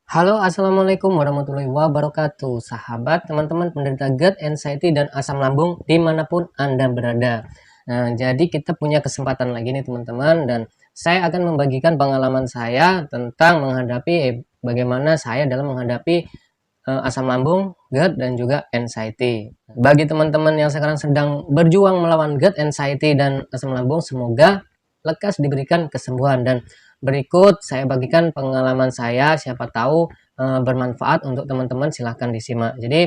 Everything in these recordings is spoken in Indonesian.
Halo, assalamualaikum warahmatullahi wabarakatuh, sahabat, teman-teman penderita GERD, anxiety, dan asam lambung dimanapun Anda berada. Nah, jadi kita punya kesempatan lagi nih teman-teman, dan saya akan membagikan pengalaman saya tentang menghadapi bagaimana saya dalam menghadapi asam lambung, GERD, dan juga anxiety. Bagi teman-teman yang sekarang sedang berjuang melawan GERD, anxiety, dan asam lambung, semoga lekas diberikan kesembuhan. Dan berikut saya bagikan pengalaman saya, siapa tahu bermanfaat untuk teman-teman, silahkan disimak. Jadi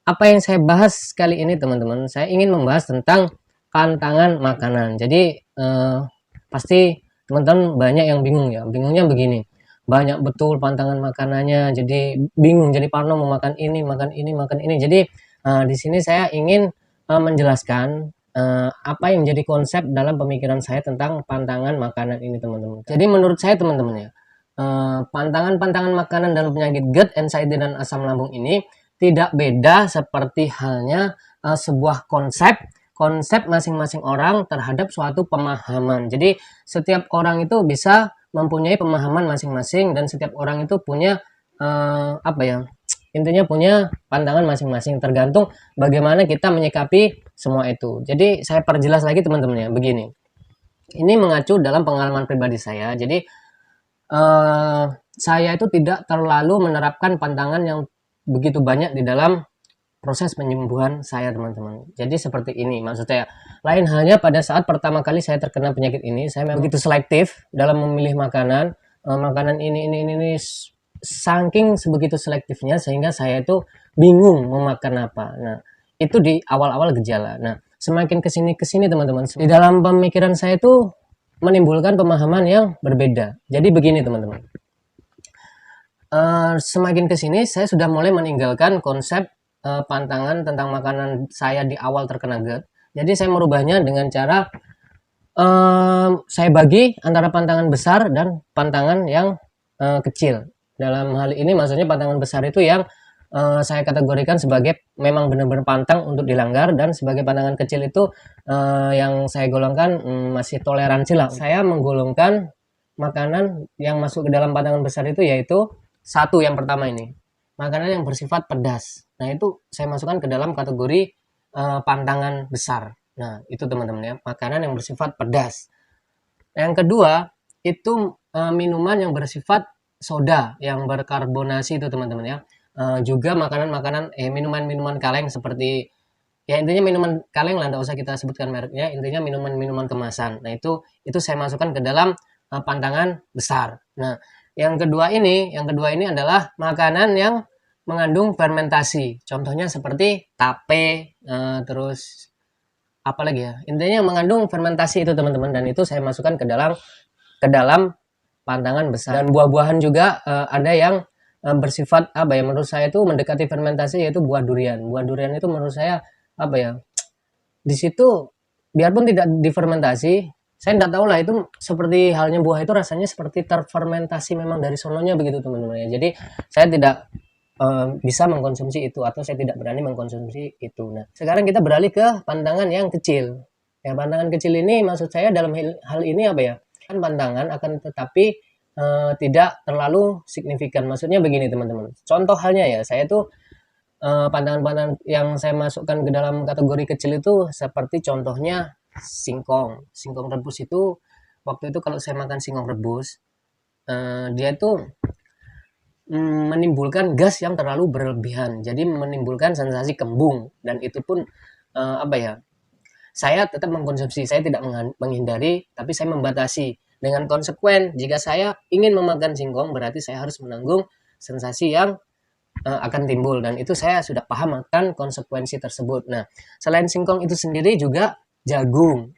apa yang saya bahas kali ini teman-teman, saya ingin membahas tentang pantangan makanan. Jadi pasti teman-teman banyak yang bingung ya, bingungnya begini, banyak betul pantangan makanannya, jadi bingung, jadi parno mau makan ini, makan ini, makan ini. Jadi di sini saya ingin menjelaskan apa yang menjadi konsep dalam pemikiran saya tentang pantangan makanan ini teman-teman. Jadi menurut saya teman-teman ya, pantangan-pantangan makanan dalam penyakit GERD, anxiety, dan asam lambung ini tidak beda seperti halnya sebuah konsep masing-masing orang terhadap suatu pemahaman. Jadi setiap orang itu bisa mempunyai pemahaman masing-masing, dan setiap orang itu punya apa ya, intinya punya pandangan masing-masing, tergantung bagaimana kita menyikapi semua itu. Jadi saya perjelas lagi teman-teman ya, begini. Ini mengacu dalam pengalaman pribadi saya. Jadi saya itu tidak terlalu menerapkan pantangan yang begitu banyak di dalam proses penyembuhan saya teman-teman. Jadi seperti ini maksud saya. Lain halnya pada saat pertama kali saya terkena penyakit ini, saya memang begitu selektif dalam memilih makanan. Makanan ini saking sebegitu selektifnya sehingga saya itu bingung mau makan apa. Nah, itu di awal-awal gejala. Nah, semakin kesini teman-teman, di dalam pemikiran saya itu menimbulkan pemahaman yang berbeda. Jadi begini teman-teman, semakin kesini saya sudah mulai meninggalkan konsep pantangan tentang makanan saya di awal terkena GERD. Jadi saya merubahnya dengan cara saya bagi antara pantangan besar dan pantangan yang kecil. Dalam hal ini maksudnya pantangan besar itu yang saya kategorikan sebagai memang benar-benar pantang untuk dilanggar, dan sebagai pantangan kecil itu yang saya golongkan masih toleransi lah. Saya menggolongkan makanan yang masuk ke dalam pantangan besar itu yaitu satu, yang pertama ini, makanan yang bersifat pedas. Nah, itu saya masukkan ke dalam kategori pantangan besar. Nah, itu teman-teman ya, makanan yang bersifat pedas. Yang kedua, itu minuman yang bersifat soda yang berkarbonasi itu teman-teman ya. Juga makanan-makanan minuman-minuman kaleng seperti ya, intinya minuman kaleng lah, tidak usah kita sebutkan mereknya, intinya minuman-minuman kemasan. Nah, itu saya masukkan ke dalam pantangan besar. Nah, yang kedua ini adalah makanan yang mengandung fermentasi. Contohnya seperti tape, terus apalagi ya, intinya mengandung fermentasi itu teman-teman, dan itu saya masukkan ke dalam pantangan besar. Dan buah-buahan juga ada yang bersifat apa ya, menurut saya itu mendekati fermentasi, yaitu buah durian. Buah durian itu menurut saya apa ya, di situ biarpun tidak difermentasi, saya tidak tahu lah, itu seperti halnya buah itu rasanya seperti terfermentasi memang dari sononya begitu teman-teman ya. Jadi saya tidak bisa mengkonsumsi itu, atau saya tidak berani mengkonsumsi itu. Nah, sekarang kita beralih ke pantangan yang kecil. Ya, pantangan kecil ini maksud saya dalam hal ini apa ya? Kan pantangan akan tetapi tidak terlalu signifikan. Maksudnya begini teman-teman. Contoh halnya ya, saya tuh pantangan-pantangan yang saya masukkan ke dalam kategori kecil itu seperti contohnya singkong. Singkong rebus itu, waktu itu kalau saya makan singkong rebus, dia itu menimbulkan gas yang terlalu berlebihan, jadi menimbulkan sensasi kembung, dan itu pun apa ya, saya tetap mengkonsumsi, saya tidak menghindari, tapi saya membatasi dengan konsekuen. Jika saya ingin memakan singkong, berarti saya harus menanggung sensasi yang akan timbul, dan itu saya sudah paham akan konsekuensi tersebut. Nah, selain singkong itu sendiri juga jagung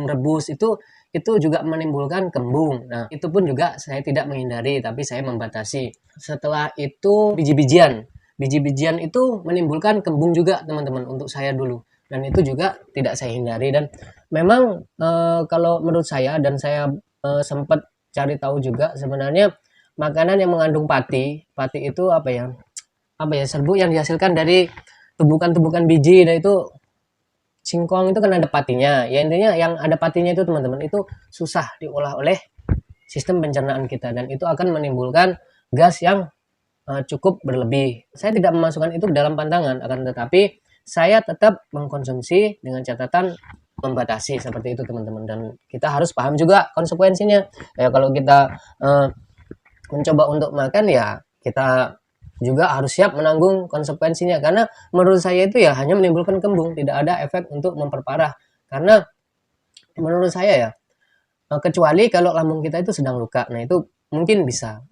rebus itu juga menimbulkan kembung. Nah, itu pun juga saya tidak menghindari, tapi saya membatasi. Setelah itu biji-bijian itu menimbulkan kembung juga teman-teman untuk saya dulu, dan itu juga tidak saya hindari. Dan memang kalau menurut saya, dan saya sempat cari tahu juga, sebenarnya makanan yang mengandung pati itu apa ya, serbuk yang dihasilkan dari tumbukan-tumbukan biji, dan itu singkong itu kan ada patinya ya, intinya yang ada patinya itu teman-teman itu susah diolah oleh sistem pencernaan kita, dan itu akan menimbulkan gas yang cukup berlebih. Saya tidak memasukkan itu ke dalam pantangan, akan tetapi saya tetap mengkonsumsi dengan catatan membatasi seperti itu teman-teman, dan kita harus paham juga konsekuensinya. Ya kalau kita mencoba untuk makan, ya kita juga harus siap menanggung konsekuensinya, karena menurut saya itu ya hanya menimbulkan kembung, tidak ada efek untuk memperparah. Karena menurut saya ya, kecuali kalau lambung kita itu sedang luka, nah itu mungkin bisa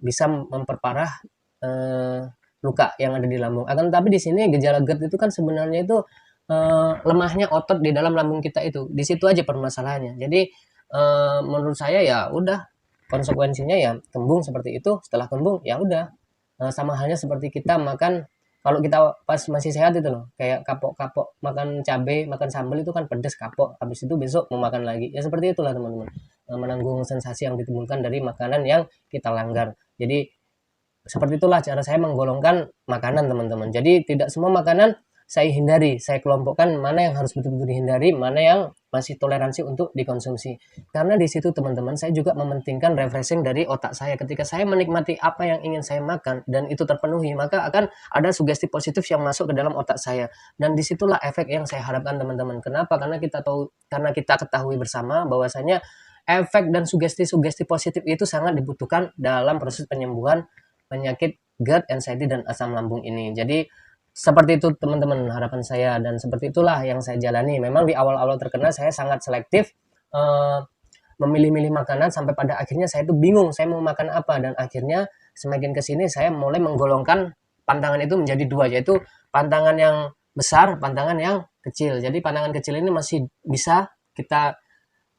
memperparah luka yang ada di lambung. Akan tetapi di sini gejala GERD itu kan sebenarnya itu lemahnya otot di dalam lambung kita itu. Di situ aja permasalahannya. Jadi menurut saya ya udah, konsekuensinya ya kembung seperti itu. Setelah kembung ya udah, sama halnya seperti kita makan, kalau kita pas masih sehat itu loh, kayak kapok-kapok makan cabai, makan sambal itu kan pedes, kapok, habis itu besok mau makan lagi, ya seperti itulah teman-teman. Menanggung sensasi yang ditimbulkan dari makanan yang kita langgar. Jadi seperti itulah cara saya menggolongkan makanan teman-teman. Jadi tidak semua makanan saya hindari, saya kelompokkan mana yang harus betul-betul dihindari, mana yang masih toleransi untuk dikonsumsi. Karena di situ teman-teman saya juga mementingkan refreshing dari otak saya. Ketika saya menikmati apa yang ingin saya makan dan itu terpenuhi, maka akan ada sugesti positif yang masuk ke dalam otak saya. Dan disitulah efek yang saya harapkan teman-teman. Kenapa? Karena kita ketahui bersama bahwasanya efek dan sugesti-sugesti positif itu sangat dibutuhkan dalam proses penyembuhan penyakit GERD, anxiety, dan asam lambung ini. Jadi seperti itu teman-teman harapan saya, dan seperti itulah yang saya jalani. Memang di awal-awal terkena saya sangat selektif, memilih-milih makanan, sampai pada akhirnya saya itu bingung saya mau makan apa, dan akhirnya semakin kesini saya mulai menggolongkan pantangan itu menjadi dua, yaitu pantangan yang besar, pantangan yang kecil. Jadi pantangan kecil ini masih bisa kita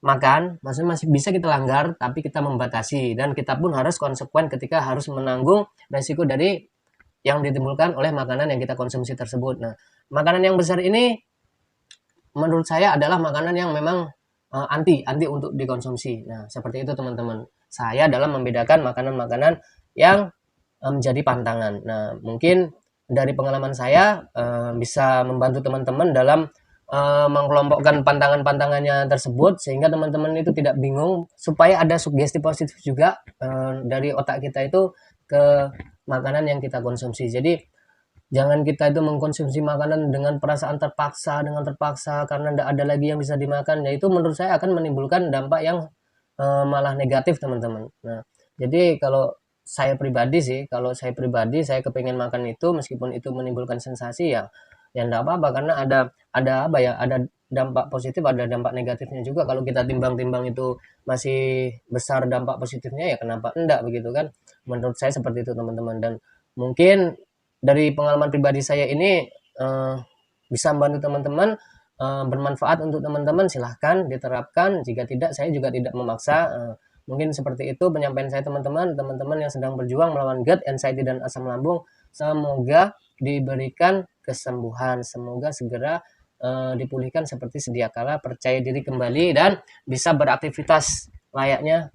makan, maksudnya masih bisa kita langgar, tapi kita membatasi, dan kita pun harus konsekuen ketika harus menanggung resiko dari yang ditimbulkan oleh makanan yang kita konsumsi tersebut. Nah, makanan yang besar ini menurut saya adalah makanan yang memang anti untuk dikonsumsi. Nah, seperti itu teman-teman. Saya dalam membedakan makanan-makanan yang menjadi pantangan. Nah, mungkin dari pengalaman saya bisa membantu teman-teman dalam mengkelompokkan pantangan-pantangannya tersebut, sehingga teman-teman itu tidak bingung, supaya ada sugesti positif juga dari otak kita itu ke makanan yang kita konsumsi. Jadi jangan kita itu mengkonsumsi makanan dengan perasaan terpaksa karena tidak ada lagi yang bisa dimakan. Ya itu menurut saya akan menimbulkan dampak yang malah negatif teman-teman. Nah, jadi kalau saya pribadi saya kepingin makan itu, meskipun itu menimbulkan sensasi, ya enggak apa-apa, karena ada dampak positif, ada dampak negatifnya juga. Kalau kita timbang-timbang itu masih besar dampak positifnya, ya kenapa enggak, begitu kan? Menurut saya seperti itu teman-teman. Dan mungkin dari pengalaman pribadi saya ini bisa membantu teman-teman, bermanfaat untuk teman-teman, silahkan diterapkan. Jika tidak, saya juga tidak memaksa. Mungkin seperti itu penyampaian saya teman-teman yang sedang berjuang melawan GERD, anxiety, dan asam lambung. Semoga diberikan kesembuhan, semoga segera dipulihkan seperti sedia kala, percaya diri kembali, dan bisa beraktivitas layaknya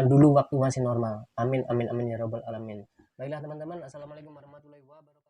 dulu waktu masih normal. Amin amin amin ya robbal alamin. Baiklah teman-teman, assalamualaikum warahmatullahi wabarakatuh.